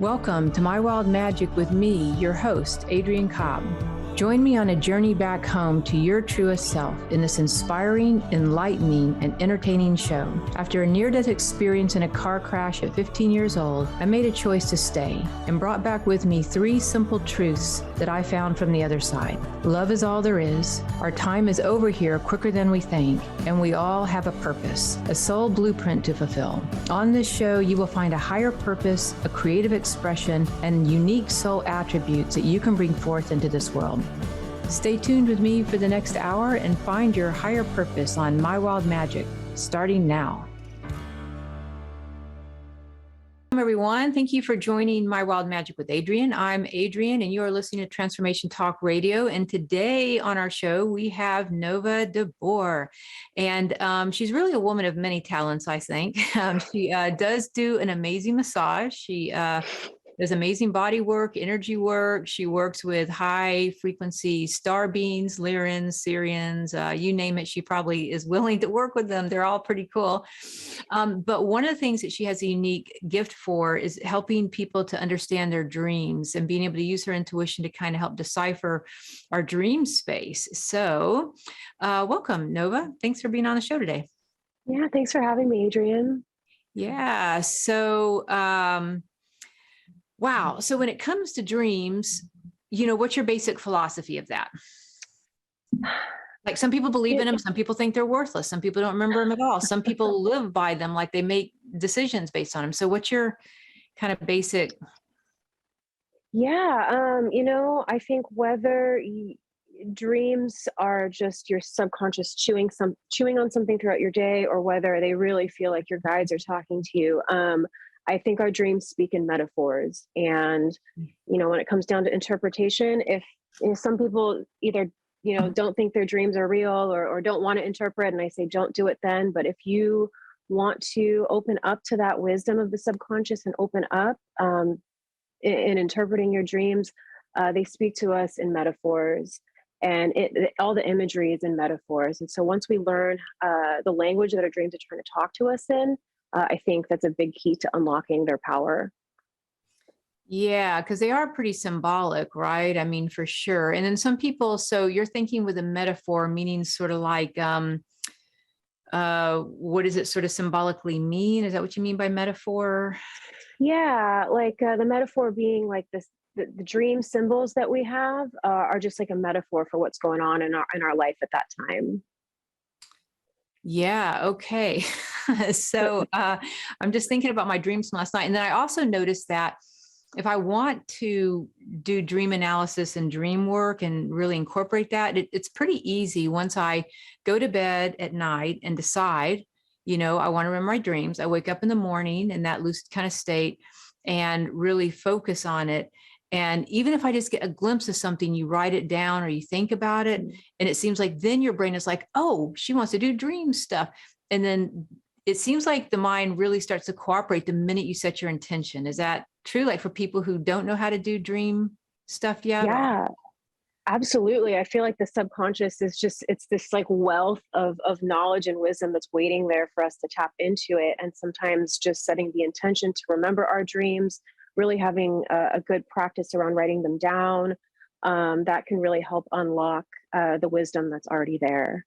Welcome to My Wild Magic with me, your host, Adrienne Cobb. Join me on a journey back home to your truest self in this inspiring, enlightening, and entertaining show. After a near-death experience in a car crash at 15 years old, I made a choice to stay and brought back with me 3 simple truths that I found from the other side. Love is all there is. Our time is over here quicker than we think, and we all have a purpose, a soul blueprint to fulfill. On this show, you will find a higher purpose, a creative expression, and unique soul attributes that you can bring forth into this world. Stay tuned with me for the next hour and find your higher purpose on My Wild Magic, starting now. Welcome, everyone. Thank you for joining My Wild Magic with Adrienne. I'm Adrienne, and you are listening to Transformation Talk Radio. And today on our show, we have Nova Deboer. And she's really a woman of many talents, I think. She does do an amazing massage. She does amazing body work, energy work. She works with high frequency star beings, Lyrans, Syrians, you name it. She probably is willing to work with them. They're all pretty cool. But one of the things that she has a unique gift for is helping people to understand their dreams and being able to use her intuition to kind of help decipher our dream space. So welcome, Nova. Thanks for being on the show today. Yeah, thanks for having me, Adrienne. Yeah. So, wow. So when it comes to dreams, what's your basic philosophy of that? Like some people believe in them. Some people think they're worthless. Some people don't remember them at all. Some people live by them, like they make decisions based on them. So what's your kind of basic? Yeah. I think whether dreams are just your subconscious chewing on something throughout your day, or whether they really feel like your guides are talking to you. I think our dreams speak in metaphors. And, when it comes down to interpretation, if some people either, don't think their dreams are real or don't want to interpret, and I say, don't do it then. But if you want to open up to that wisdom of the subconscious and open up in interpreting your dreams, they speak to us in metaphors. And all the imagery is in metaphors. And so once we learn the language that our dreams are trying to talk to us in, I think that's a big key to unlocking their power. Yeah, because they are pretty symbolic, right? I mean, for sure. And then some people, so you're thinking with a metaphor, meaning sort of like, what does it sort of symbolically mean? Is that what you mean by metaphor? Yeah, like the metaphor being like this, the dream symbols that we have are just like a metaphor for what's going on in our life at that time. Yeah. Okay. So I'm just thinking about my dreams from last night. And then I also noticed that if I want to do dream analysis and dream work and really incorporate that, it's pretty easy once I go to bed at night and decide, I want to remember my dreams. I wake up in the morning in that lucid kind of state and really focus on it. And even if I just get a glimpse of something, you write it down or you think about it. And it seems like then your brain is like, oh, she wants to do dream stuff. And then it seems like the mind really starts to cooperate the minute you set your intention. Is that true? Like for people who don't know how to do dream stuff yet? Yeah, absolutely. I feel like the subconscious is it's this like wealth of knowledge and wisdom that's waiting there for us to tap into it. And sometimes just setting the intention to remember our dreams, really having a good practice around writing them down, that can really help unlock the wisdom that's already there.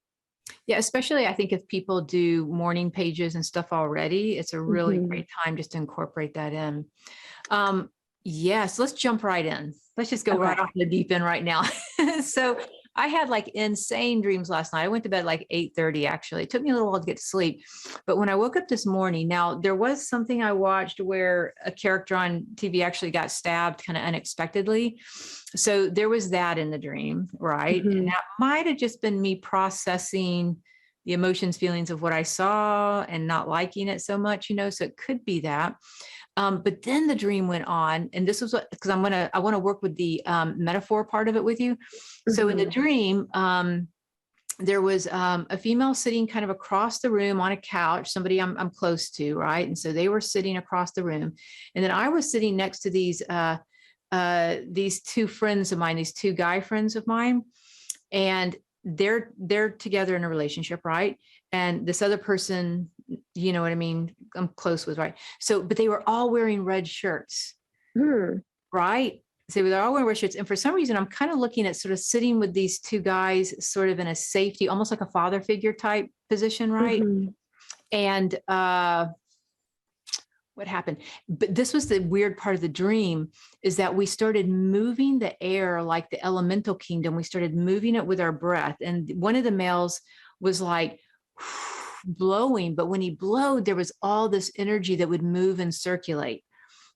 Yeah, especially I think if people do morning pages and stuff already, it's a really great time just to incorporate that in. Yes, let's jump right in. Let's just go right off the deep end right now. So I had like insane dreams last night. I went to bed like 8:30, actually. It took me a little while to get to sleep. But when I woke up this morning, now there was something I watched where a character on TV actually got stabbed kind of unexpectedly. So there was that in the dream, right? And that might have just been me processing the emotions, feelings of what I saw and not liking it so much, so it could be that. But then the dream went on, and this was because I want to work with the metaphor part of it with you. So in the dream, there was a female sitting kind of across the room on a couch, somebody I'm close to, right? And so they were sitting across the room, and then I was sitting next to these 2 friends of mine, these 2 guy friends of mine, and they're together in a relationship, right? And this other person, you know what I mean, I'm close with, right? So, but they were all wearing red shirts. Hmm. right? So they're all wearing red shirts. And for some reason, I'm kind of looking at sort of sitting with these two guys sort of in a safety, almost like a father figure type position, right? Mm-hmm. And what happened? But this was the weird part of the dream, is that we started moving the air like the elemental kingdom. We started moving it with our breath. And one of the males was like blowing, but when he blowed, there was all this energy that would move and circulate.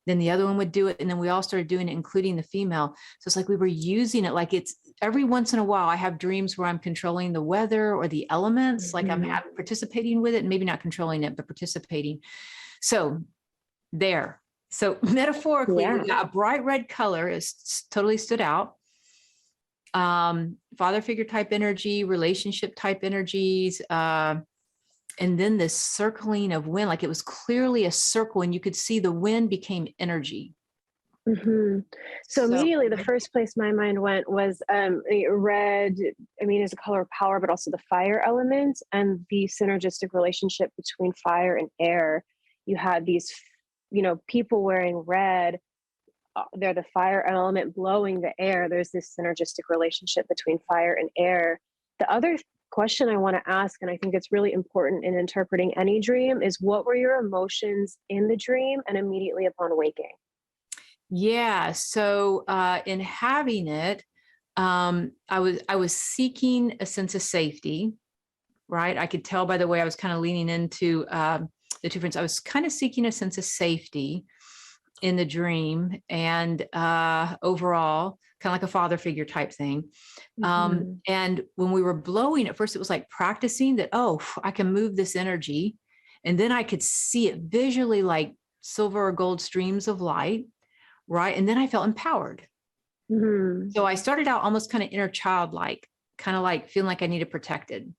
Then the other one would do it. And then we all started doing it, including the female. So it's like we were using it like it's every once in a while. I have dreams where I'm controlling the weather or the elements, like I'm participating with it, and maybe not controlling it, but participating. So there. So metaphorically, we got a bright red color is totally stood out. Father figure type energy, relationship type energies, and then this circling of wind, like it was clearly a circle, and you could see the wind became energy. Mm-hmm. So immediately the first place my mind went was red, I mean, is a color of power, but also the fire element and the synergistic relationship between fire and air. You had these, people wearing red. They're the fire element blowing the air. There's this synergistic relationship between fire and air. The other question I want to ask, and I think it's really important in interpreting any dream, is what were your emotions in the dream and immediately upon waking? Yeah. So in having it, I was seeking a sense of safety, right? I could tell by the way I was kind of leaning into the two friends. I was kind of seeking a sense of safety in the dream, and overall, kind of like a father figure type thing. And when we were blowing, at first it was like practicing that, oh, I can move this energy. And then I could see it visually like silver or gold streams of light. Right. And then I felt empowered. So I started out almost kind of inner childlike, kind of like feeling like I needed protected,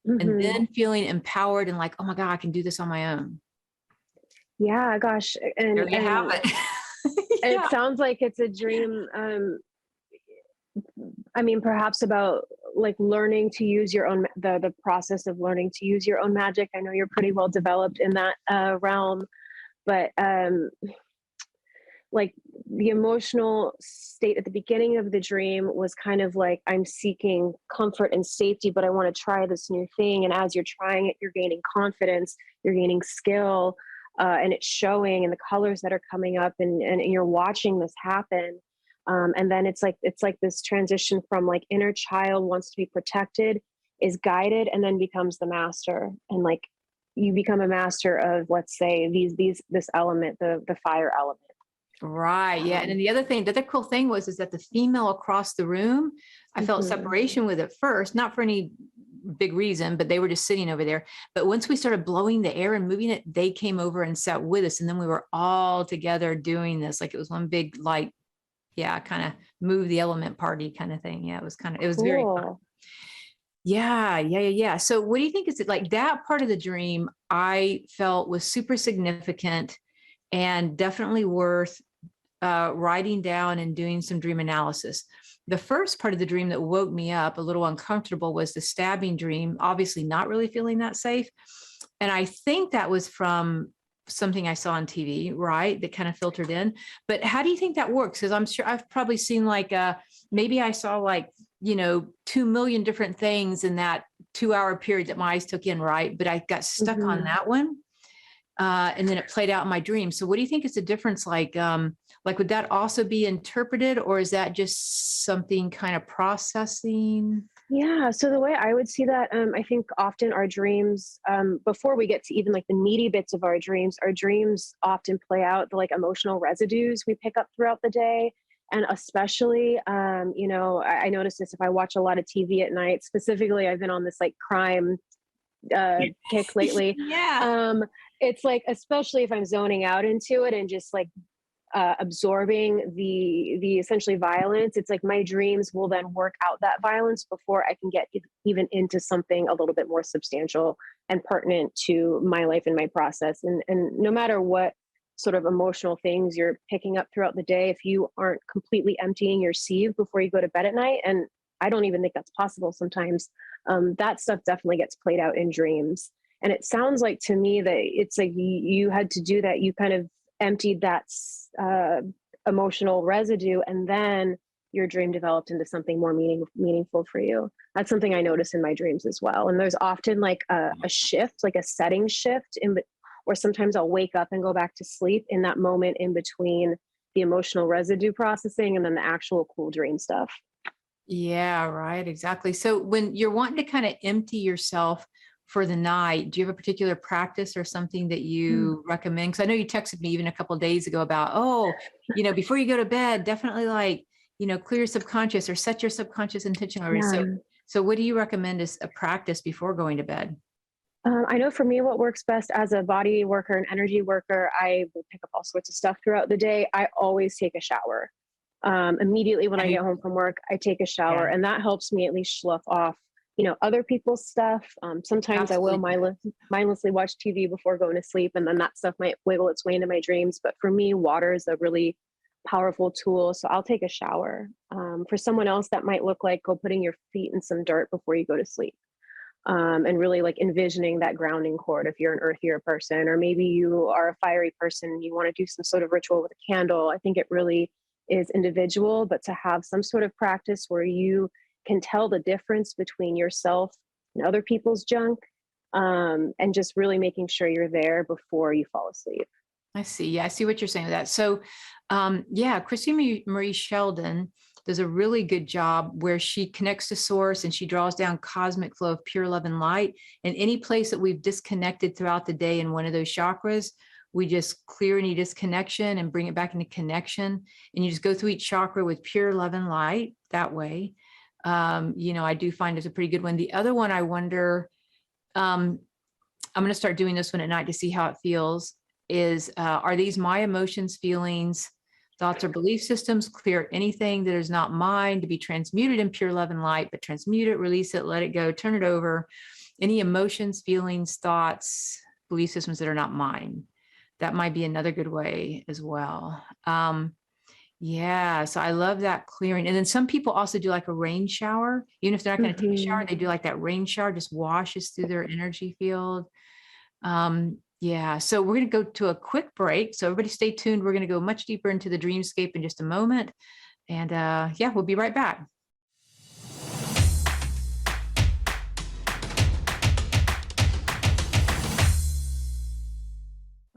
and then feeling empowered and like, oh my God, I can do this on my own. Yeah, gosh. And there you have it. It sounds like it's a dream. I mean, perhaps about like learning to use your own, the process of learning to use your own magic. I know you're pretty well developed in that realm, but like the emotional state at the beginning of the dream was kind of like, I'm seeking comfort and safety, but I want to try this new thing. And as you're trying it, you're gaining confidence, you're gaining skill, and it's showing in the colors that are coming up, and you're watching this happen. And then it's like this transition from like inner child wants to be protected, is guided, and then becomes the master. And like you become a master of, let's say, this element, the fire element. Right. Yeah. And then the other cool thing was that the female across the room, I felt separation with at first, not for any big reason, but they were just sitting over there. But once we started blowing the air and moving it, they came over and sat with us. And then we were all together doing this. Like it was one big, like, yeah, kind of move the element party kind of thing. Yeah. It was Cool. very fun. Yeah. So what do you think is it like that part of the dream I felt was super significant and definitely worth writing down and doing some dream analysis. The first part of the dream that woke me up a little uncomfortable was the stabbing dream, obviously not really feeling that safe. And I think that was from something I saw on TV, right? That kind of filtered in. But how do you think that works? Because I'm sure I've probably seen like, maybe I saw like, 2 million different things in that 2-hour period that my eyes took in, right? But I got stuck on that one. And then it played out in my dream. So what do you think is the difference? Like would that also be interpreted, or is that just something kind of processing? Yeah. So the way I would see that, I think often our dreams, before we get to even like the meaty bits of our dreams often play out the like emotional residues we pick up throughout the day. And especially, I notice this if I watch a lot of TV at night. Specifically, I've been on this like crime kick lately. It's like, especially if I'm zoning out into it and just like absorbing the essentially violence, it's like my dreams will then work out that violence before I can get even into something a little bit more substantial and pertinent to my life and my process. And no matter what sort of emotional things you're picking up throughout the day, if you aren't completely emptying your sieve before you go to bed at night, and I don't even think that's possible sometimes, that stuff definitely gets played out in dreams. And it sounds like to me that it's like you had to do that. You kind of emptied that emotional residue, and then your dream developed into something more meaningful for you. That's something I notice in my dreams as well. And there's often like a shift, like a setting shift or sometimes I'll wake up and go back to sleep in that moment in between the emotional residue processing and then the actual cool dream stuff. Yeah, right. Exactly. So when you're wanting to kind of empty yourself for the night, do you have a particular practice or something that you recommend? Because I know you texted me even a couple of days ago about, oh, before you go to bed, definitely like, clear your subconscious or set your subconscious intention already. Yeah. So what do you recommend as a practice before going to bed? I know for me, what works best as a body worker and energy worker, I will pick up all sorts of stuff throughout the day. I always take a shower. Immediately when I get home from work, I take a shower, and that helps me at least slough off, other people's stuff. Sometimes I will mindlessly watch TV before going to sleep, and then that stuff might wiggle its way into my dreams. But for me, water is a really powerful tool. So I'll take a shower. For someone else, that might look like go putting your feet in some dirt before you go to sleep. And really like envisioning that grounding cord if you're an earthier person, or maybe you are a fiery person and you want to do some sort of ritual with a candle. I think it really is individual, but to have some sort of practice where you can tell the difference between yourself and other people's junk, and just really making sure you're there before you fall asleep. I see. Yeah, I see what you're saying with that. So, Christine Marie Sheldon does a really good job where she connects to source and she draws down cosmic flow of pure love and light. And any place that we've disconnected throughout the day in one of those chakras, we just clear any disconnection and bring it back into connection. And you just go through each chakra with pure love and light that way. I do find it's a pretty good one. The other one, I wonder, I'm going to start doing this one at night to see how it feels, is are these my emotions, feelings, thoughts, or belief systems? Clear anything that is not mine to be transmuted in pure love and light, but transmute it, release it, let it go, turn it over. Any emotions, feelings, thoughts, belief systems that are not mine. That might be another good way as well. So I love that clearing. And then some people also do like a rain shower. Even if they're not going to take a shower, they do like that rain shower, just washes through their energy field. So we're going to go to a quick break. So everybody stay tuned. We're going to go much deeper into the dreamscape in just a moment. And we'll be right back.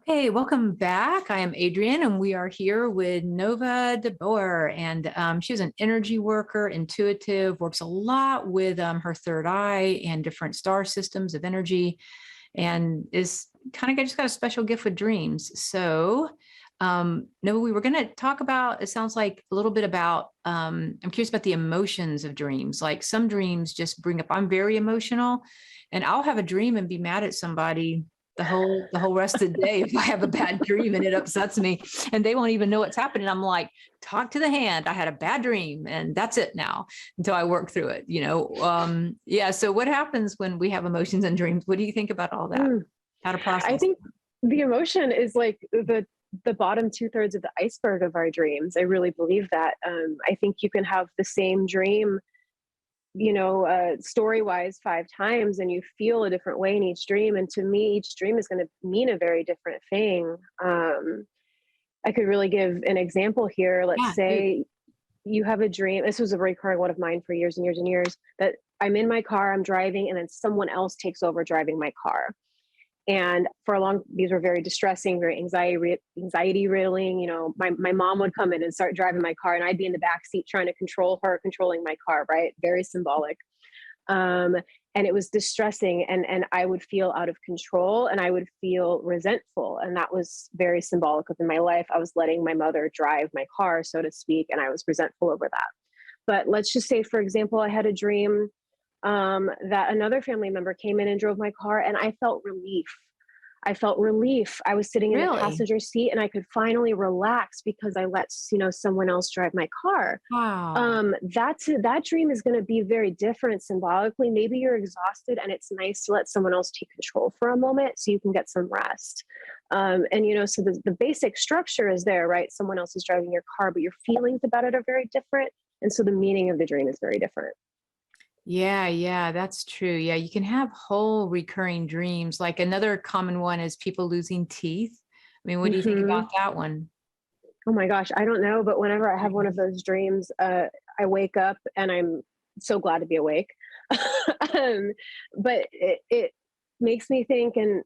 Okay, welcome back. I am Adrienne, and we are here with Nova Deboer. And she's an energy worker, intuitive, works a lot with her third eye and different star systems of energy, and is kind of just got a special gift with dreams. So, Nova, we were going to talk about, it sounds like a little bit about, I'm curious about the emotions of dreams. Like some dreams just bring up, I'm very emotional, and I'll have a dream and be mad at somebody the whole rest of the day if I have a bad dream and it upsets me, and they won't even know what's happening. I'm like, talk to the hand. I had a bad dream, and that's it now until I work through it. So what happens when we have emotions and dreams? What do you think about all that? How to process? I think the emotion is like the bottom 2/3 of the iceberg of our dreams. I really believe that. I think you can have the same dream, story wise 5 times, and you feel a different way in each dream. And to me, each dream is going to mean a very different thing. I could really give an example here. Let's say you have a dream. This was a recurring one of mine for years and years and years, that I'm in my car, I'm driving, and then someone else takes over driving my car. And these were very distressing, very anxiety riddling. My mom would come in and start driving my car, and I'd be in the back seat trying to control her, controlling my car, right? Very symbolic. And it was distressing, and I would feel out of control, and I would feel resentful. And that was very symbolic within my life. I was letting my mother drive my car, so to speak, and I was resentful over that. But let's just say, for example, I had a dream that another family member came in and drove my car, and I felt relief. I was sitting in the passenger seat, and I could finally relax because I let someone else drive my car. Wow. That dream is going to be very different symbolically. Maybe you're exhausted, and it's nice to let someone else take control for a moment so you can get some rest. So the basic structure is there, right? Someone else is driving your car, but your feelings about it are very different, and so the meaning of the dream is very different. Yeah, that's true. Yeah, you can have whole recurring dreams. Like another common one is people losing teeth. I mean, what do you think about that one? Oh my gosh, I don't know, but whenever I have one of those dreams, I wake up and I'm so glad to be awake. um, but it makes me think, and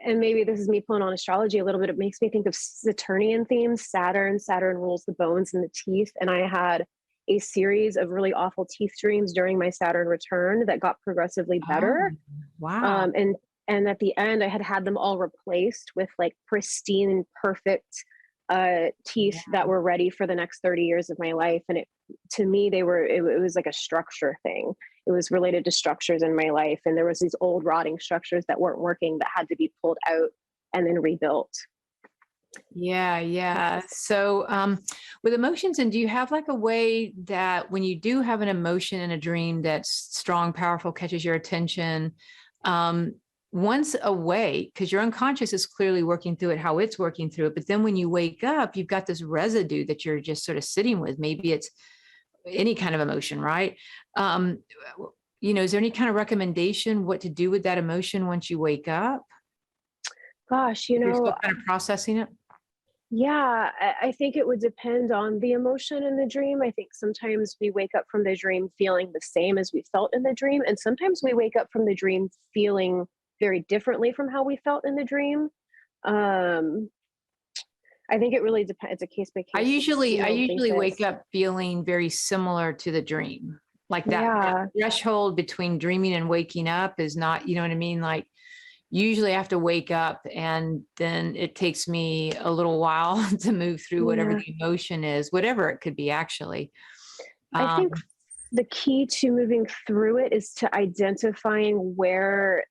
maybe this is me pulling on astrology a little bit. It makes me think of Saturnian themes. Saturn rules the bones and the teeth, and I had a series of really awful teeth dreams during my Saturn return that got progressively better. Oh, wow. And at the end, I had them all replaced with like pristine, perfect teeth that were ready for the next 30 years of my life. And to me, it was like a structure thing. It was related to structures in my life. And there was these old rotting structures that weren't working that had to be pulled out and then rebuilt. Yeah, yeah. So, with emotions, and do you have like a way that when you do have an emotion in a dream that's strong, powerful, catches your attention, once awake, because your unconscious is clearly working through it, how it's working through it. But then when you wake up, you've got this residue that you're just sort of sitting with. Maybe it's any kind of emotion, right? Is there any kind of recommendation what to do with that emotion once you wake up? Gosh, If you're still kind of processing it? yeah, I think it would depend on the emotion in the dream. I think sometimes we wake up from the dream feeling the same as we felt in the dream. And sometimes we wake up from the dream feeling very differently from how we felt in the dream. I think it really depends. It's a case by case. I usually wake basis. up feeling very similar to the dream. Like that Yeah. threshold between dreaming and waking up is not, you know what I mean? Like usually I have to wake up and then it takes me a little while to move through whatever the emotion is, whatever it could be actually. I think the key to moving through it is to identifying where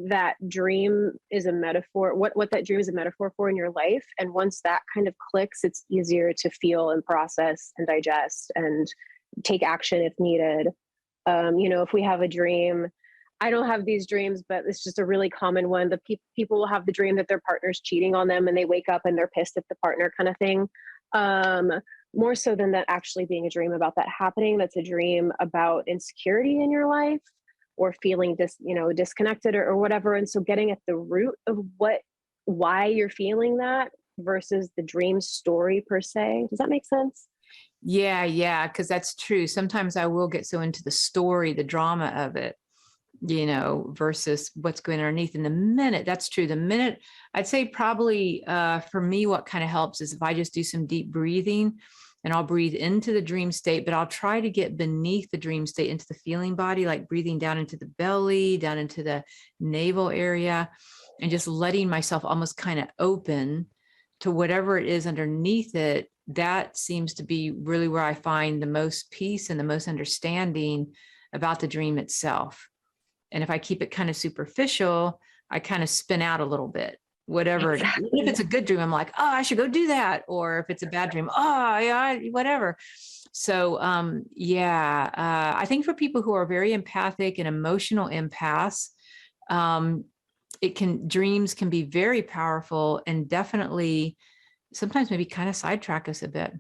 that dream is a metaphor, what that dream is a metaphor for in your life. And once that kind of clicks, it's easier to feel and process and digest and take action if needed. If we have a dream, I don't have these dreams, but it's just a really common one. The people will have the dream that their partner's cheating on them and they wake up and they're pissed at the partner kind of thing. More so than that actually being a dream about that happening. That's a dream about insecurity in your life or feeling disconnected or whatever. And so getting at the root of why you're feeling that versus the dream story per se. Does that make sense? Yeah, because that's true. Sometimes I will get so into the story, the drama of it, versus what's going underneath. In the minute, that's true. The minute, I'd say probably for me, what kind of helps is if I just do some deep breathing and I'll breathe into the dream state, but I'll try to get beneath the dream state into the feeling body, like breathing down into the belly, down into the navel area, and just letting myself almost kind of open to whatever it is underneath it. That seems to be really where I find the most peace and the most understanding about the dream itself. And if I keep it kind of superficial, I kind of spin out a little bit, whatever. Exactly. If it's a good dream, I'm like, oh, I should go do that. Or if it's a bad dream, oh, yeah, whatever. So, I think for people who are very empathic and emotional empaths, dreams can be very powerful and definitely sometimes maybe kind of sidetrack us a bit.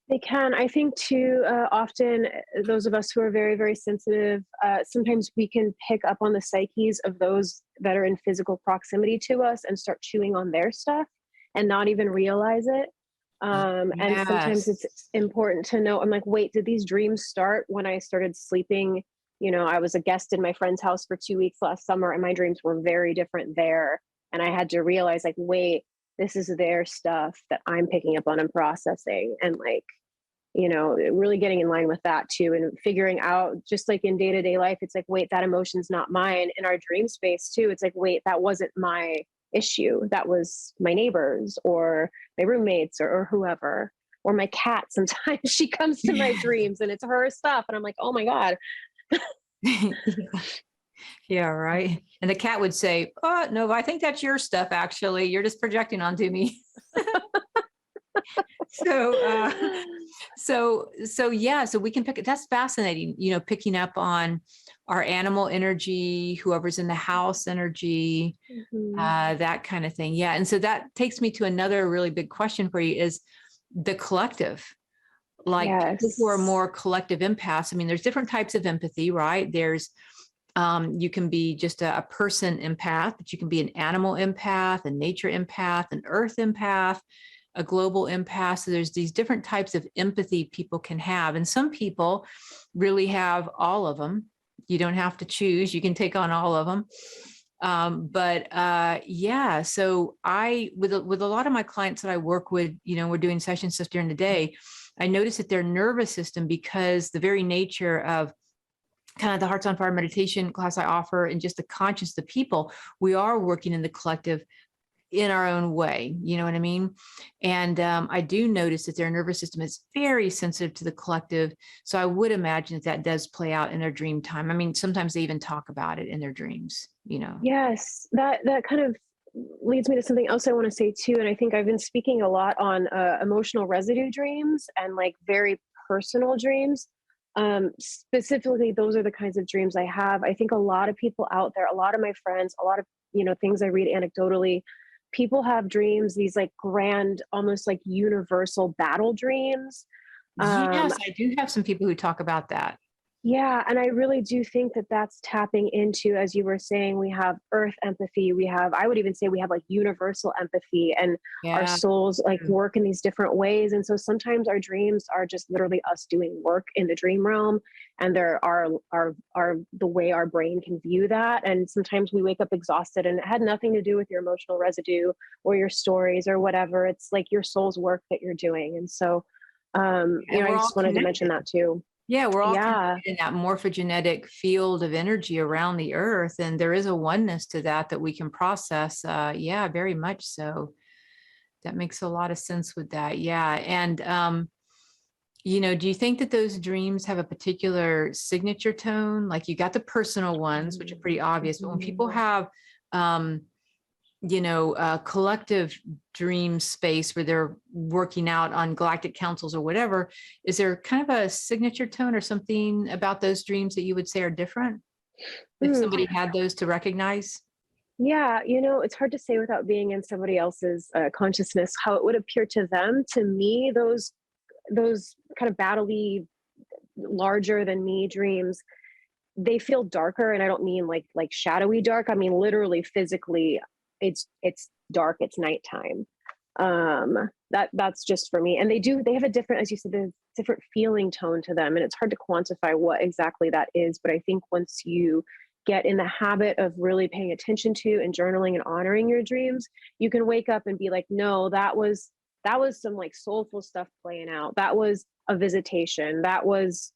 They can. I think too, often those of us who are very, very sensitive, sometimes we can pick up on the psyches of those that are in physical proximity to us and start chewing on their stuff and not even realize it. And sometimes it's important to know, I'm like, wait, did these dreams start when I started sleeping? I was a guest in my friend's house for 2 weeks last summer and my dreams were very different there. And I had to realize like, wait, this is their stuff that I'm picking up on and processing, and really getting in line with that too, and figuring out, just like in day-to-day life, it's like, wait, that emotion's not mine. In our dream space too, it's like, wait, that wasn't my issue. That was my neighbors or my roommates or whoever, or my cat. Sometimes she comes to my dreams and it's her stuff. And I'm like, oh my God. Yeah, right. And the cat would say, oh, no, I think that's your stuff, actually. You're just projecting onto me. So we can pick it. That's fascinating, picking up on our animal energy, whoever's in the house energy, that kind of thing. Yeah. And so that takes me to another really big question for you is the collective. Like people who are more collective empaths. I mean, there's different types of empathy, right? There's you can be just a person empath, but you can be an animal empath, a nature empath, an earth empath. a global impasse. So there's these different types of empathy people can have. And some people really have all of them. You don't have to choose. You can take on all of them. Yeah, so with a lot of my clients that I work with, we're doing session stuff during the day. I notice that their nervous system, because the very nature of kind of the Hearts on Fire meditation class I offer and just the conscious, the people, we are working in the collective in our own way. You know what I mean? And I do notice that their nervous system is very sensitive to the collective. So I would imagine that does play out in their dream time. I mean, sometimes they even talk about it in their dreams, Yes, that kind of leads me to something else I want to say too. And I think I've been speaking a lot on emotional residue dreams and like very personal dreams. Specifically, those are the kinds of dreams I have. I think a lot of people out there, a lot of my friends, a lot of, things I read anecdotally, people have dreams, these like grand, almost like universal battle dreams. Yes, I do have some people who talk about that. Yeah. And I really do think that that's tapping into, as you were saying, we have earth empathy. I would even say we have like universal empathy, and our souls like work in these different ways. And so sometimes our dreams are just literally us doing work in the dream realm. And there are the way our brain can view that. And sometimes we wake up exhausted, and it had nothing to do with your emotional residue or your stories or whatever. It's like your soul's work that you're doing. And so, I just wanted to mention that too. Yeah, we're all connected in that morphogenetic field of energy around the earth. And there is a oneness to that we can process. Yeah, very much so. That makes a lot of sense with that. Yeah. And, do you think that those dreams have a particular signature tone? Like you got the personal ones, which are pretty obvious, but when people have, a collective dream space where they're working out on galactic councils or whatever, is there kind of a signature tone or something about those dreams that you would say are different? If somebody had those to recognize? Yeah, it's hard to say without being in somebody else's consciousness how it would appear to them. To me, those kind of battle-y, larger than me dreams, they feel darker, and I don't mean like shadowy dark. I mean literally, physically, it's dark. It's nighttime. That's just for me. And they have a different, as you said, there's different feeling tone to them, and it's hard to quantify what exactly that is. But I think once you get in the habit of really paying attention to and journaling and honoring your dreams, you can wake up and be like, no, that was some like soulful stuff playing out. That was a visitation. That was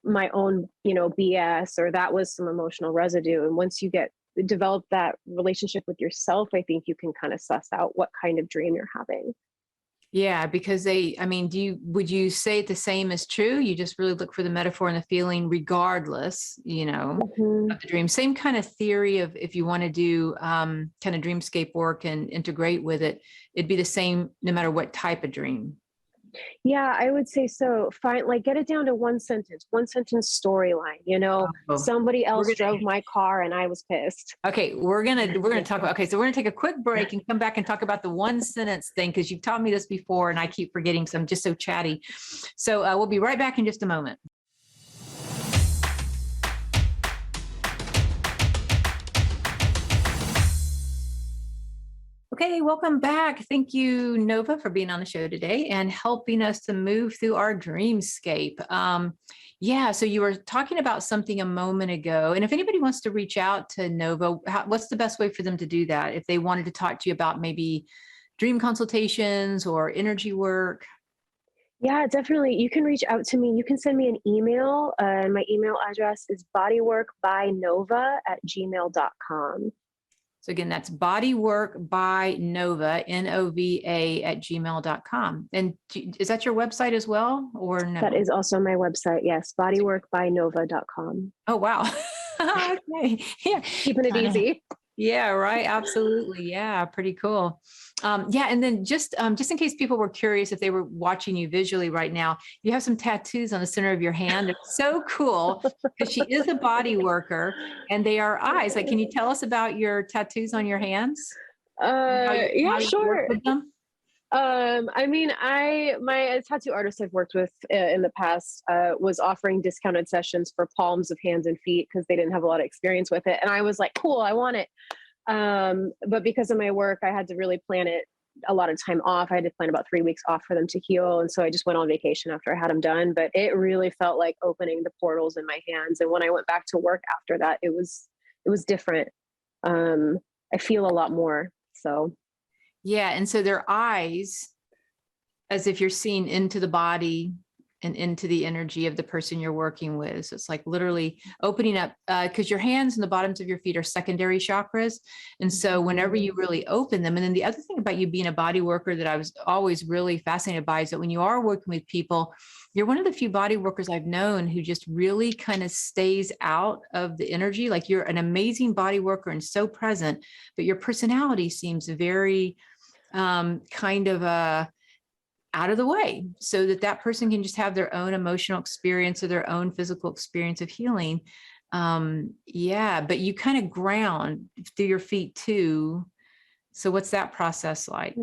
my own, BS, or that was some emotional residue. And once you develop that relationship with yourself, I think you can kind of suss out what kind of dream you're having. Yeah, because would you say the same is true? You just really look for the metaphor and the feeling regardless, of the dream. Same kind of theory of if you want to do kind of dreamscape work and integrate with it, it'd be the same no matter what type of dream. Yeah, I would say so. Get it down to one sentence storyline, somebody else drove my car and I was pissed. Okay. We're going to talk about, so we're going to take a quick break and come back and talk about the one sentence thing, because you've taught me this before and I keep forgetting because I'm just so chatty. So we'll be right back in just a moment. Okay, welcome back. Thank you, Nova, for being on the show today and helping us to move through our dreamscape. So you were talking about something a moment ago, and if anybody wants to reach out to Nova, what's the best way for them to do that? If they wanted to talk to you about maybe dream consultations or energy work? Yeah, definitely. You can reach out to me. You can send me an email. My email address is bodyworkbynova@gmail.com. So again, that's bodyworkbynova, Nova, @gmail.com. And is that your website as well, or no? That is also my website. Yes. bodyworkbynova.com. Oh, wow. Okay. Yeah. Keeping it easy. Yeah, right. Absolutely. Yeah. Pretty cool. And then just in case people were curious, if they were watching you visually right now, you have some tattoos on the center of your hand. It's so cool because she is a body worker and they are eyes. Like, can you tell us about your tattoos on your hands? Yeah, sure. My tattoo artist I've worked with in the past was offering discounted sessions for palms of hands and feet because they didn't have a lot of experience with it. And I was like, cool, I want it. But because of my work, I had to really plan it a lot of time off. I had to plan about 3 weeks off for them to heal. And so I just went on vacation after I had them done, but it really felt like opening the portals in my hands. And when I went back to work after that, it was different. I feel a lot more. So. Yeah. And so their eyes, as if you're seeing into the body and into the energy of the person you're working with. So it's like literally opening up, because your hands and the bottoms of your feet are secondary chakras. And so whenever you really open them, and then the other thing about you being a body worker that I was always really fascinated by is that when you are working with people, you're one of the few body workers I've known who just really kind of stays out of the energy. Like you're an amazing body worker and so present, but your personality seems very kind of out of the way so that that person can just have their own emotional experience or their own physical experience of healing. Yeah, but you kind of ground through your feet too. So what's that process like?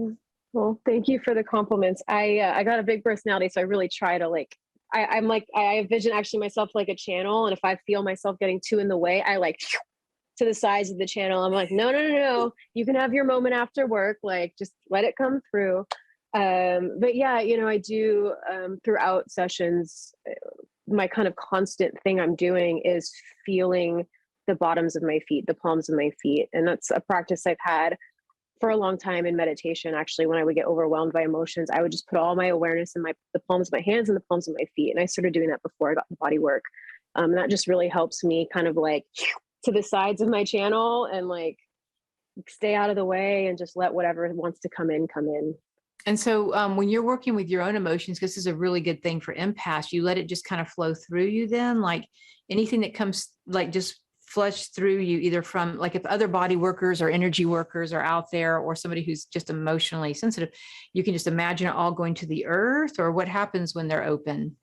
Well, thank you for the compliments. I got a big personality, so I really try to like, I'm like, I envision actually myself like a channel. And if I feel myself getting too in the way, I like to the sides of the channel. I'm like, no. You can have your moment after work. Like, just let it come through. But yeah, I do, throughout sessions, my kind of constant thing I'm doing is feeling the bottoms of my feet, the palms of my feet. And that's a practice I've had for a long time in meditation. Actually, when I would get overwhelmed by emotions, I would just put all my awareness in the palms of my hands and the palms of my feet. And I started doing that before I got the body work. And that just really helps me kind of like to the sides of my channel and like stay out of the way and just let whatever wants to come in, come in. And so when you're working with your own emotions, because this is a really good thing for empaths, you let it just kind of flow through you then, like anything that comes, like just flush through you, either from like if other body workers or energy workers are out there or somebody who's just emotionally sensitive, you can just imagine it all going to the earth, or what happens when they're open?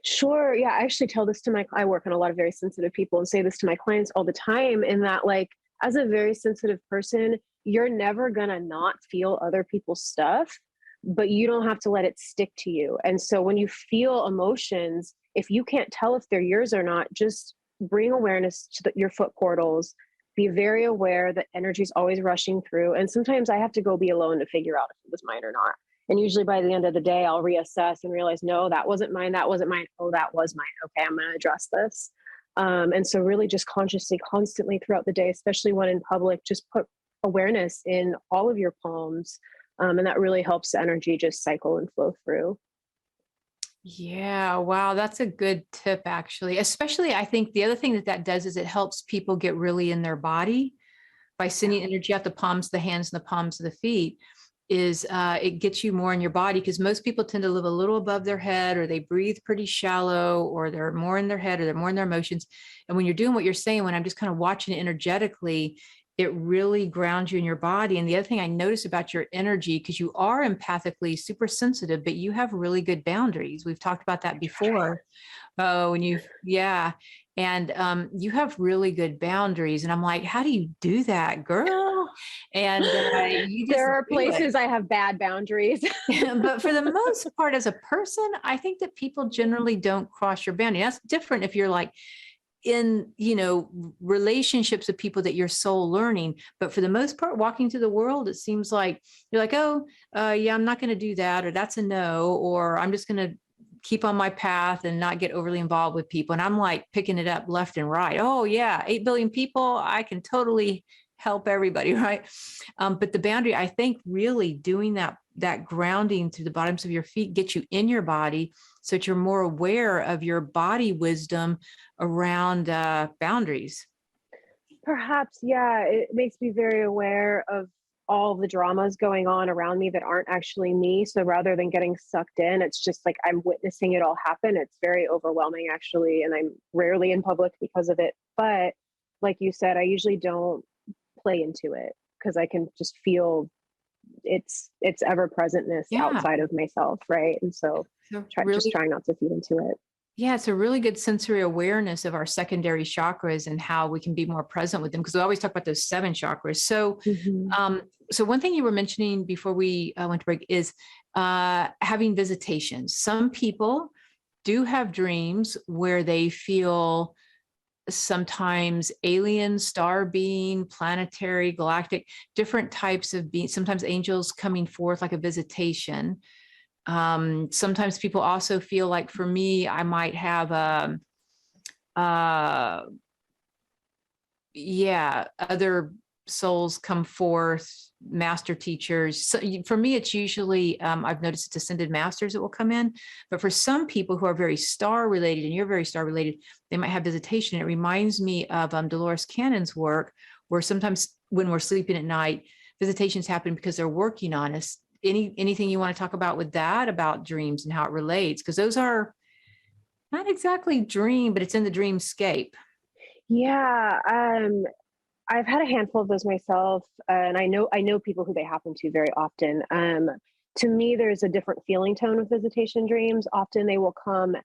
Sure. Yeah. I actually tell this to I work on a lot of very sensitive people and say this to my clients all the time, in that like, as a very sensitive person, you're never going to not feel other people's stuff, but you don't have to let it stick to you. And so when you feel emotions, if you can't tell if they're yours or not, just bring awareness to your foot portals. Be very aware that energy is always rushing through. And sometimes I have to go be alone to figure out if it was mine or not. And usually by the end of the day, I'll reassess and realize, no, that wasn't mine. That wasn't mine. Oh, that was mine. Okay, I'm going to address this. And so really just consciously, constantly throughout the day, especially when in public, just put awareness in all of your palms. And that really helps the energy just cycle and flow through. Yeah, wow, that's a good tip, actually. Especially, I think the other thing that does is it helps people get really in their body by sending energy out the palms, the hands, and the palms of the feet. Is it gets you more in your body, because most people tend to live a little above their head, or they breathe pretty shallow, or they're more in their head, or they're more in their emotions. And when you're doing what you're saying, when I'm just kind of watching it energetically, it really grounds you in your body. And the other thing I notice about your energy, because you are empathically super sensitive, but you have really good boundaries. We've talked about that before. Oh, and yeah. And you have really good boundaries. And I'm like, how do you do that, girl? And you just there are places I have bad boundaries. But for the most part, as a person, I think that people generally don't cross your boundary. That's different if you're like in, relationships with people that you're soul learning. But for the most part, walking through the world, it seems like you're like, oh, yeah, I'm not going to do that, or that's a no, or I'm just going to keep on my path and not get overly involved with people. And I'm like picking it up left and right. Oh yeah, 8 billion people. I can totally help everybody. Right. But the boundary, I think really doing that grounding through the bottoms of your feet gets you in your body, so that you're more aware of your body wisdom around boundaries. Perhaps, yeah. It makes me very aware of all the dramas going on around me that aren't actually me. So rather than getting sucked in, it's just like I'm witnessing it all happen. It's very overwhelming, actually. And I'm rarely in public because of it. But like you said, I usually don't play into it because I can just feel its ever presentness outside of myself. Right. And so just trying not to feed into it. Yeah, it's a really good sensory awareness of our secondary chakras and how we can be more present with them, because we always talk about those 7 chakras. So, so one thing you were mentioning before we went to break is having visitations. Some people do have dreams where they feel sometimes alien, star being, planetary, galactic, different types of beings, sometimes angels coming forth like a visitation. Sometimes people also feel like, for me, I might have other souls come forth, master teachers. So for me, it's usually, I've noticed it's ascended masters that will come in, but for some people who are very star related, and you're very star related, they might have visitation. It reminds me of Dolores Cannon's work, where sometimes when we're sleeping at night, visitations happen because they're working on us. Anything you want to talk about with that, about dreams and how it relates? Because those are not exactly dream, but it's in the dreamscape. Yeah, I've had a handful of those myself, and I know people who they happen to very often. To me, there's a different feeling tone with visitation dreams. Often they will come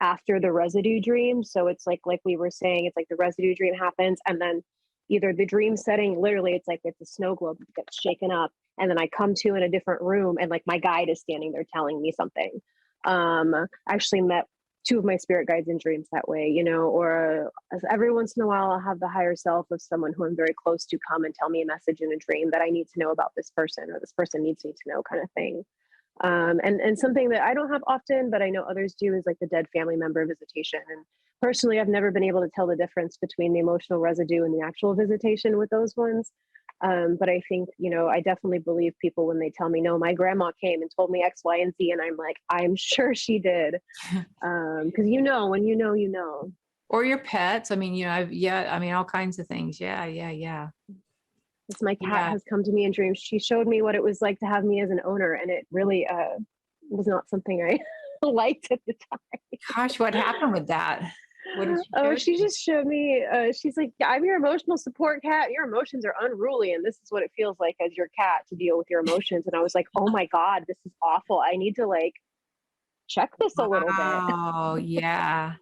after the residue dream. So it's like we were saying, it's like the residue dream happens, and then either the dream setting, literally, it's like it's a snow globe that gets shaken up, and then I come to in a different room, and like my guide is standing there telling me something. I actually met two of my spirit guides in dreams that way, or every once in a while I'll have the higher self of someone who I'm very close to come and tell me a message in a dream that I need to know about this person, or this person needs me to know, kind of thing. And something that I don't have often, but I know others do, is like the dead family member visitation. And personally, I've never been able to tell the difference between the emotional residue and the actual visitation with those ones. But I think, I definitely believe people when they tell me, no, my grandma came and told me X, Y, and Z. And I'm like, I'm sure she did. Because when you know. Or your pets. I mean, all kinds of things. Yeah. It's my cat has come to me in dreams. She showed me what it was like to have me as an owner. And it really was not something I liked at the time. Gosh, what happened with that? What did she just showed me, she's like, I'm your emotional support cat. Your emotions are unruly. And this is what it feels like as your cat to deal with your emotions. And I was like, oh my God, this is awful. I need to check this a little bit. Oh, yeah.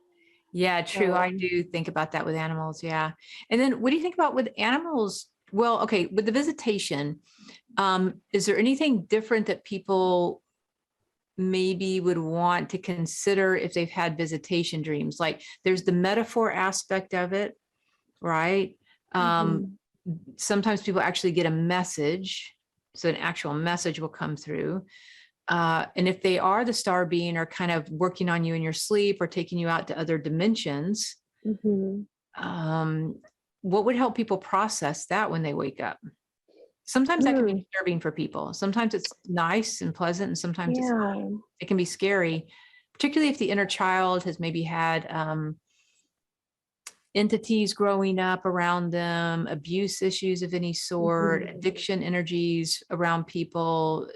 Yeah, true. I do think about that with animals. Yeah. And then what do you think about with animals? Well, okay, with the visitation, is there anything different that people maybe would want to consider if they've had visitation dreams? Like there's the metaphor aspect of it, right? Sometimes people actually get a message. So an actual message will come through. And if they are the star being, or kind of working on you in your sleep or taking you out to other dimensions, what would help people process that when they wake up? Sometimes that can be disturbing for people. Sometimes it's nice and pleasant, and sometimes it can be scary, particularly if the inner child has maybe had entities growing up around them, abuse issues of any sort, addiction energies around people.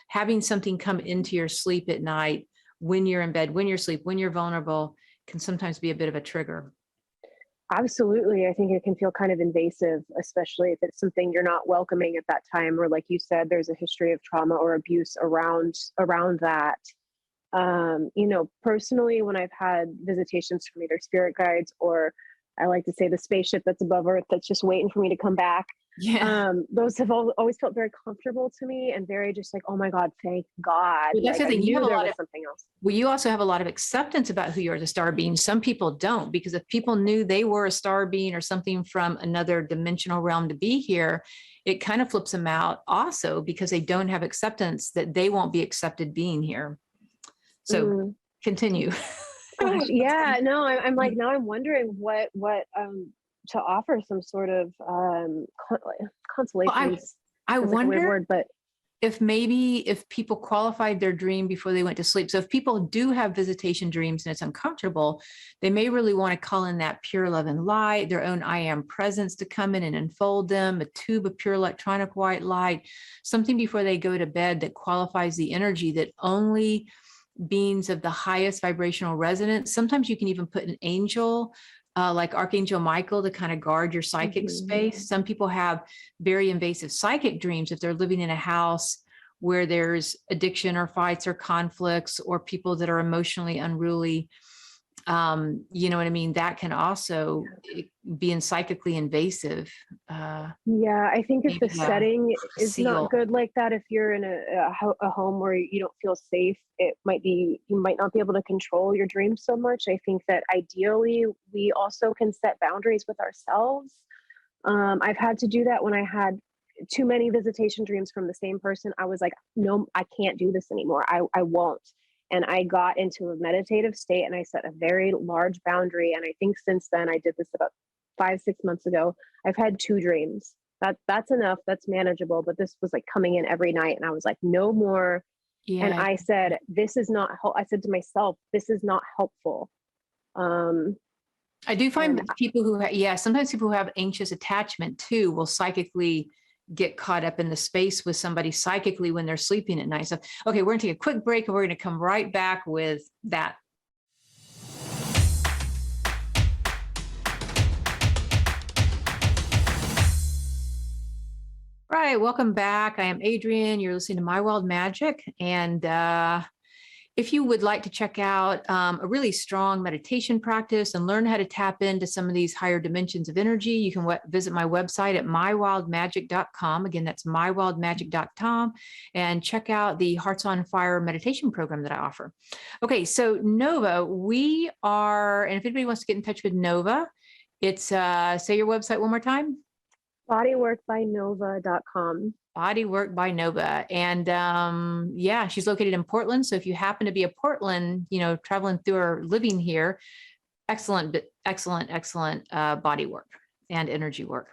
Having something come into your sleep at night, when you're in bed, when you're asleep, when you're vulnerable, can sometimes be a bit of a trigger. Absolutely. I think it can feel kind of invasive, especially if it's something you're not welcoming at that time, or like you said, there's a history of trauma or abuse around that. Personally, when I've had visitations from either spirit guides, or I like to say the spaceship that's above Earth that's just waiting for me to come back. Yeah. Those have always felt very comfortable to me, and very just like, oh my God, thank God. Well, that's the thing. You have something else. Well, you also have a lot of acceptance about who you are as a star being. Some people don't, because if people knew they were a star being or something from another dimensional realm to be here, it kind of flips them out also, because they don't have acceptance that they won't be accepted being here. So continue. Yeah, no, I'm like, now I'm wondering what to offer some sort of consolation. Well, I wonder, like a weird word, but if people qualified their dream before they went to sleep. So if people do have visitation dreams and it's uncomfortable, they may really want to call in that pure love and light, their own I am presence to come in and enfold them, a tube of pure electronic white light, something before they go to bed that qualifies the energy that only beings of the highest vibrational resonance. Sometimes you can even put an angel, like Archangel Michael, to kind of guard your psychic space. Some people have very invasive psychic dreams if they're living in a house where there's addiction or fights or conflicts, or people that are emotionally unruly. You know what I mean? That can also be psychically invasive. Yeah, I think if the Maybe setting a is not seal. good like that, if you're in a home where you don't feel safe, it might be, you might not be able to control your dreams so much. I think that ideally we also can set boundaries with ourselves. I've had to do that when I had too many visitation dreams from the same person. I was like, no, I can't do this anymore. I won't. And I got into a meditative state and I set a very large boundary. And I think since then, I did this about 5, 6 months ago. I've had 2 dreams. That's enough. That's manageable. But this was like coming in every night. And I was like, no more. And Yeah. I said, this is not, I said to myself, this is not helpful. I do find And that people who, yeah, sometimes people who have anxious attachment too will psychically get caught up in the space with somebody psychically when they're sleeping at night. So, okay, we're gonna take a quick break and we're gonna come right back with that. All right, welcome back. I am Adrienne. You're listening to My Wild Magic. And if you would like to check out a really strong meditation practice and learn how to tap into some of these higher dimensions of energy, you can visit my website at mywildmagic.com. Again, that's mywildmagic.com, and check out the Hearts on Fire meditation program that I offer. Okay, so Nova, we are, and if anybody wants to get in touch with Nova, it's, say your website one more time. bodyworkbynova.com. Bodywork by Nova. And yeah, she's located in Portland. So if you happen to be a Portland, traveling through or living here, excellent body work and energy work.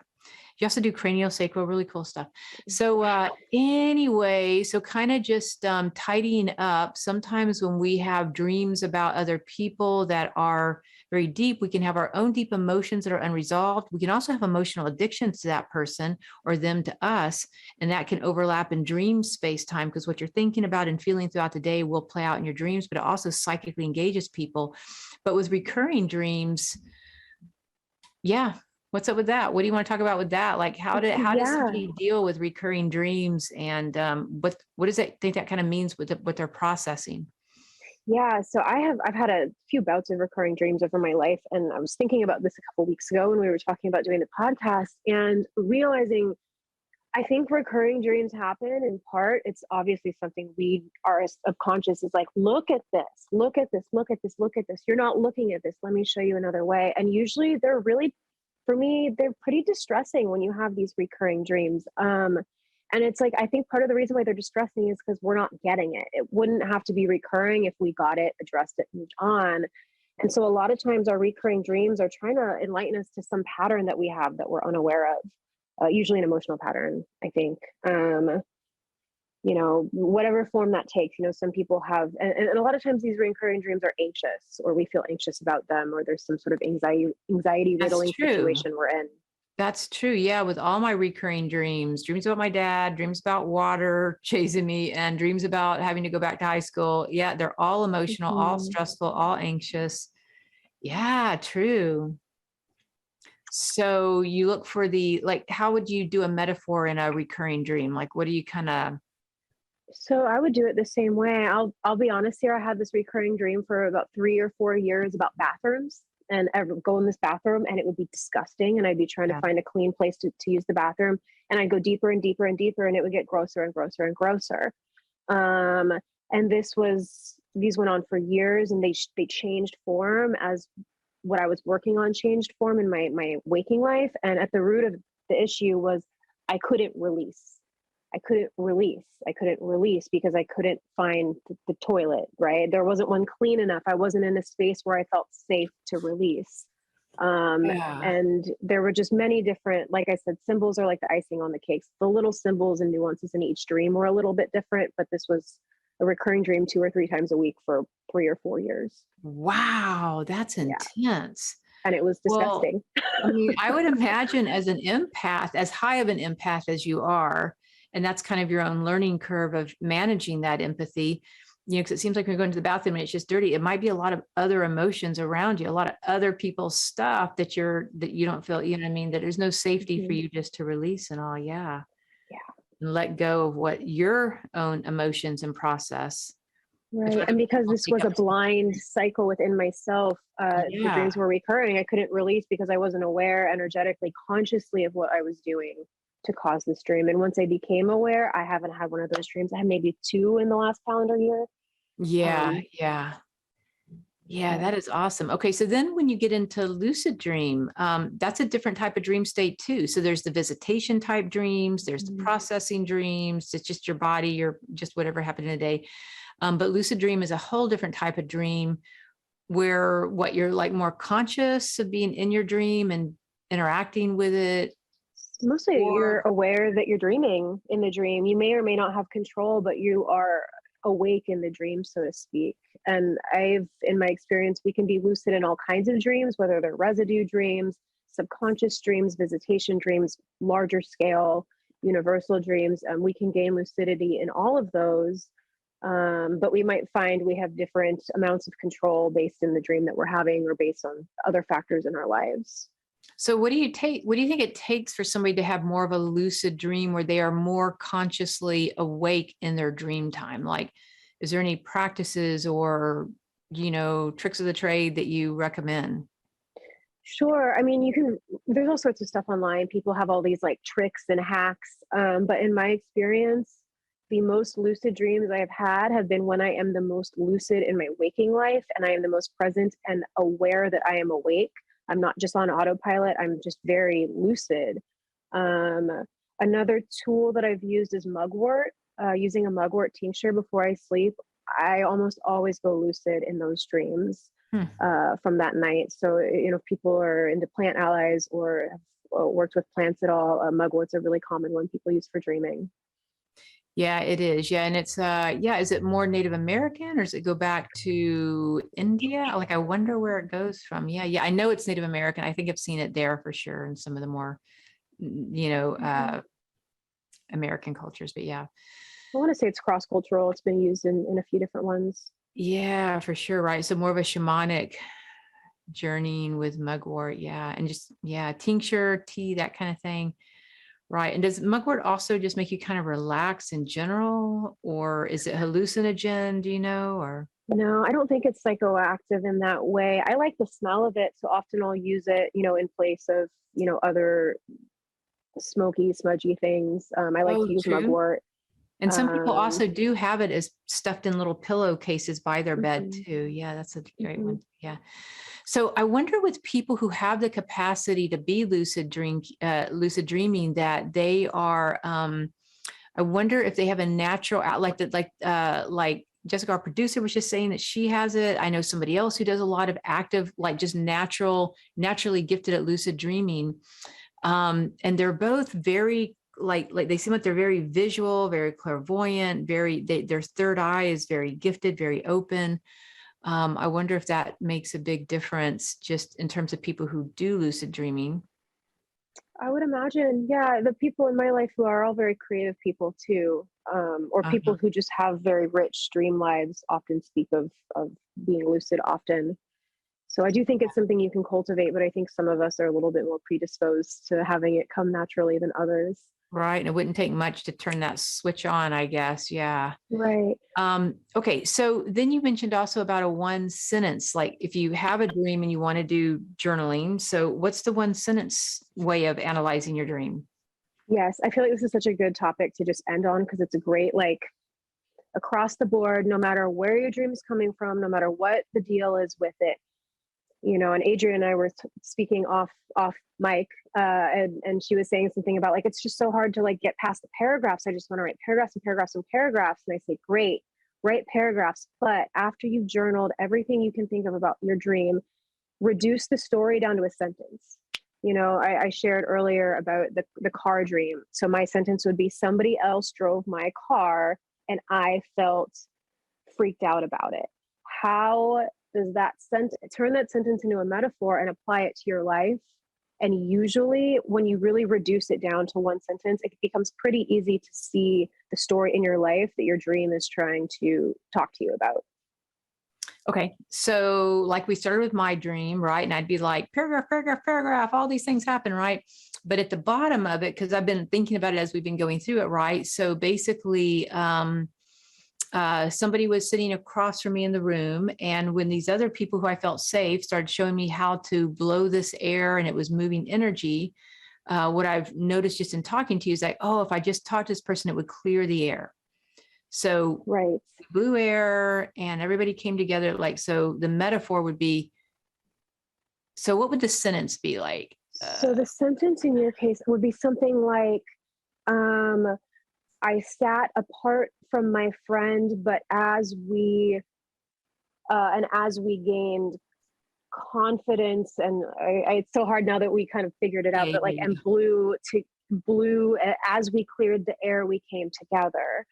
You also do craniosacral, really cool stuff. So anyway, so kind of just tidying up. Sometimes when we have dreams about other people that are very deep, we can have our own deep emotions that are unresolved. We can also have emotional addictions to that person or them to us. And that can overlap in dream space time, because what you're thinking about and feeling throughout the day will play out in your dreams, but it also psychically engages people. But with recurring dreams, yeah. What's up with that? What do you want to talk about with that? Like how does somebody deal with recurring dreams, and what does it think that kind of means with what they're processing? Yeah, so I've had a few bouts of recurring dreams over my life, and I was thinking about this a couple weeks ago when we were talking about doing the podcast and realizing I think recurring dreams happen in part. It's obviously something our subconscious is like, look at this, look at this, look at this, look at this. You're not looking at this. Let me show you another way. And usually they're really, for me, they're pretty distressing when you have these recurring dreams. And it's like, I think part of the reason why they're distressing is because we're not getting it. It wouldn't have to be recurring if we got it, addressed it, moved on. And so a lot of times our recurring dreams are trying to enlighten us to some pattern that we have that we're unaware of. Usually an emotional pattern, I think. Whatever form that takes. Some people have, and a lot of times these recurring dreams are anxious, or we feel anxious about them, or there's some sort of anxiety riddling situation we're in. That's true. Yeah. With all my recurring dreams about my dad, dreams about water chasing me, and dreams about having to go back to high school. Yeah. They're all emotional, all stressful, all anxious. Yeah. True. So you look for how would you do a metaphor in a recurring dream? Like, what do you kind of? So I would do it the same way. I'll be honest here. I had this recurring dream for about 3 or 4 years about bathrooms, and I would go in this bathroom and it would be disgusting. And I'd be trying to find a clean place to use the bathroom. And I'd go deeper and deeper and deeper, and it would get grosser and grosser and grosser. And these went on for years, and they changed form as what I was working on changed form in my waking life. And at the root of the issue was I couldn't release. I couldn't release because I couldn't find the toilet, right? There wasn't one clean enough. I wasn't in a space where I felt safe to release. And there were just many different, like I said, symbols are like the icing on the cakes. The little symbols and nuances in each dream were a little bit different, but this was a recurring dream 2 or 3 times a week for 3 or 4 years. Wow, that's intense. Yeah. And it was disgusting. Well, I mean, I would imagine as an empath, as high of an empath as you are, and that's kind of your own learning curve of managing that empathy, because it seems like when you're going to the bathroom and it's just dirty, it might be a lot of other emotions around you, a lot of other people's stuff that you don't feel, you know what I mean, that there's no safety for you just to release and all. Yeah. And let go of what your own emotions and process. Right. And because this was a blind cycle within myself, the dreams were recurring. I couldn't release because I wasn't aware energetically, consciously of what I was doing to cause this dream. And once I became aware, I haven't had one of those dreams. I had maybe 2 in the last calendar year. Yeah. Yeah, that is awesome. Okay, so then when you get into lucid dream, that's a different type of dream state too. So there's the visitation type dreams, there's the processing dreams, it's just your body, your just whatever happened in a day. But lucid dream is a whole different type of dream where what you're like more conscious of being in your dream and interacting with it. Mostly you're aware that you're dreaming in the dream. You may or may not have control, but you are awake in the dream, so to speak. And in my experience, we can be lucid in all kinds of dreams, whether they're residue dreams, subconscious dreams, visitation dreams, larger scale, universal dreams. We can gain lucidity in all of those. But we might find we have different amounts of control based in the dream that we're having or based on other factors in our lives. So what do you think it takes for somebody to have more of a lucid dream where they are more consciously awake in their dream time? Like, is there any practices or, tricks of the trade that you recommend? Sure. I mean, there's all sorts of stuff online. People have all these like tricks and hacks. But in my experience, the most lucid dreams I have been when I am the most lucid in my waking life and I am the most present and aware that I am awake. I'm not just on autopilot. I'm just very lucid. Another tool that I've used is mugwort. Using a mugwort tincture before I sleep, I almost always go lucid in those dreams from that night. So, if people are into plant allies or have worked with plants at all, mugwort's a really common one people use for dreaming. Yeah, it is. Yeah. And it's, is it more Native American or does it go back to India? Like, I wonder where it goes from. Yeah. I know it's Native American. I think I've seen it there for sure in some of the more, American cultures, but yeah. I want to say it's cross-cultural. It's been used in a few different ones. Yeah, for sure. Right. So more of a shamanic journeying with mugwort. Yeah. And just, tincture, tea, that kind of thing. Right. And does mugwort also just make you kind of relax in general, or is it hallucinogen? Do you know, or? No, I don't think it's psychoactive in that way. I like the smell of it. So often I'll use it, in place of, other smoky, smudgy things. I like to use mugwort. And some people also do have it as stuffed in little pillowcases by their bed too. Yeah, that's a great one. Yeah. So I wonder with people who have the capacity to be lucid dreaming that they are, I wonder if they have a natural outlet that like Jessica, our producer, was just saying that she has it. I know somebody else who does a lot of active, like just naturally gifted at lucid dreaming. And they're both very like they seem like they're very visual, very clairvoyant, their third eye is very gifted, very open. I wonder if that makes a big difference just in terms of people who do lucid dreaming. I would imagine, yeah, the people in my life who are all very creative people too, or people who just have very rich dream lives often speak of being lucid often. So I do think it's something you can cultivate, but I think some of us are a little bit more predisposed to having it come naturally than others. Right. And it wouldn't take much to turn that switch on, I guess. Yeah. Right. Okay. So then you mentioned also about a one sentence, like if you have a dream and you want to do journaling. So what's the one sentence way of analyzing your dream? Yes. I feel like this is such a good topic to just end on because it's a great, like across the board, no matter where your dream is coming from, no matter what the deal is with it. And Adrienne and I were speaking off mic, and she was saying something about like, it's just so hard to like get past the paragraphs. I just want to write paragraphs and paragraphs and paragraphs. And I say, great, write paragraphs. But after you've journaled everything you can think of about your dream, reduce the story down to a sentence. I shared earlier about the car dream. So my sentence would be, somebody else drove my car and I felt freaked out about it. How does turn that sentence into a metaphor and apply it to your life? And usually when you really reduce it down to one sentence, it becomes pretty easy to see the story in your life that your dream is trying to talk to you about. Okay. So like we started with my dream, right? And I'd be like, paragraph, all these things happen, right? But at the bottom of it, because I've been thinking about it as we've been going through it, right? So basically, somebody was sitting across from me in the room. And when these other people who I felt safe started showing me how to blow this air and it was moving energy, what I've noticed just in talking to you is like, oh, if I just talked to this person, it would clear the air. So Right. blue air and everybody came together. Like, so the metaphor would be, so what would the sentence be like? So the sentence in your case would be something like, I sat apart from my friend, but as we gained confidence, and it's so hard now that we kind of figured it out, but like, and blew as we cleared the air, we came together.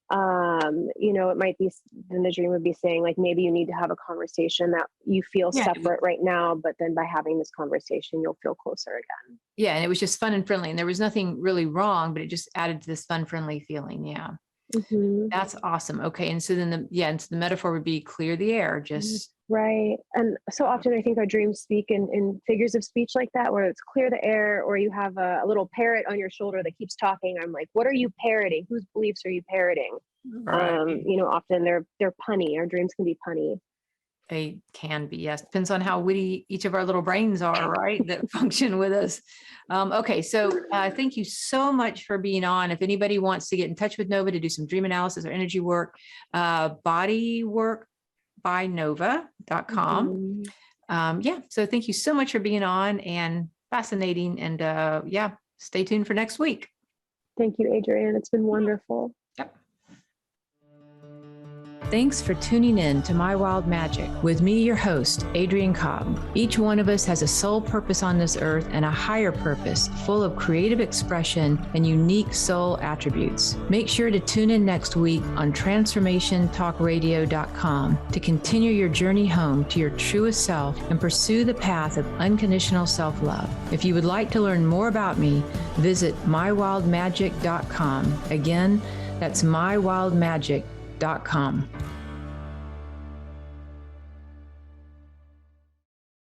It might be, then the dream would be saying like, maybe you need to have a conversation that you feel separate right now, but then by having this conversation, you'll feel closer again. Yeah. And it was just fun and friendly, and there was nothing really wrong, but it just added to this fun, friendly feeling. Yeah. Mm-hmm. That's awesome. Okay. And so then the metaphor would be clear the air, just right. And so often I think our dreams speak in figures of speech like that, where it's clear the air, or you have a little parrot on your shoulder that keeps talking. I'm like, what are you parroting? Whose beliefs are you parroting? Right. Often they're punny. Our dreams can be punny. They can be, yes. Depends on how witty each of our little brains are, right? That function with us. Okay. So thank you so much for being on. If anybody wants to get in touch with Nova to do some dream analysis or energy work, bodyworkbynova.com. So thank you so much for being on, and fascinating. And stay tuned for next week. Thank you, Adrienne. It's been wonderful. Yep. Thanks for tuning in to My Wild Magic with me, your host, Adrienne Cobb. Each one of us has a soul purpose on this earth and a higher purpose full of creative expression and unique soul attributes. Make sure to tune in next week on transformationtalkradio.com to continue your journey home to your truest self and pursue the path of unconditional self-love. If you would like to learn more about me, visit mywildmagic.com. Again, that's mywildmagic.com.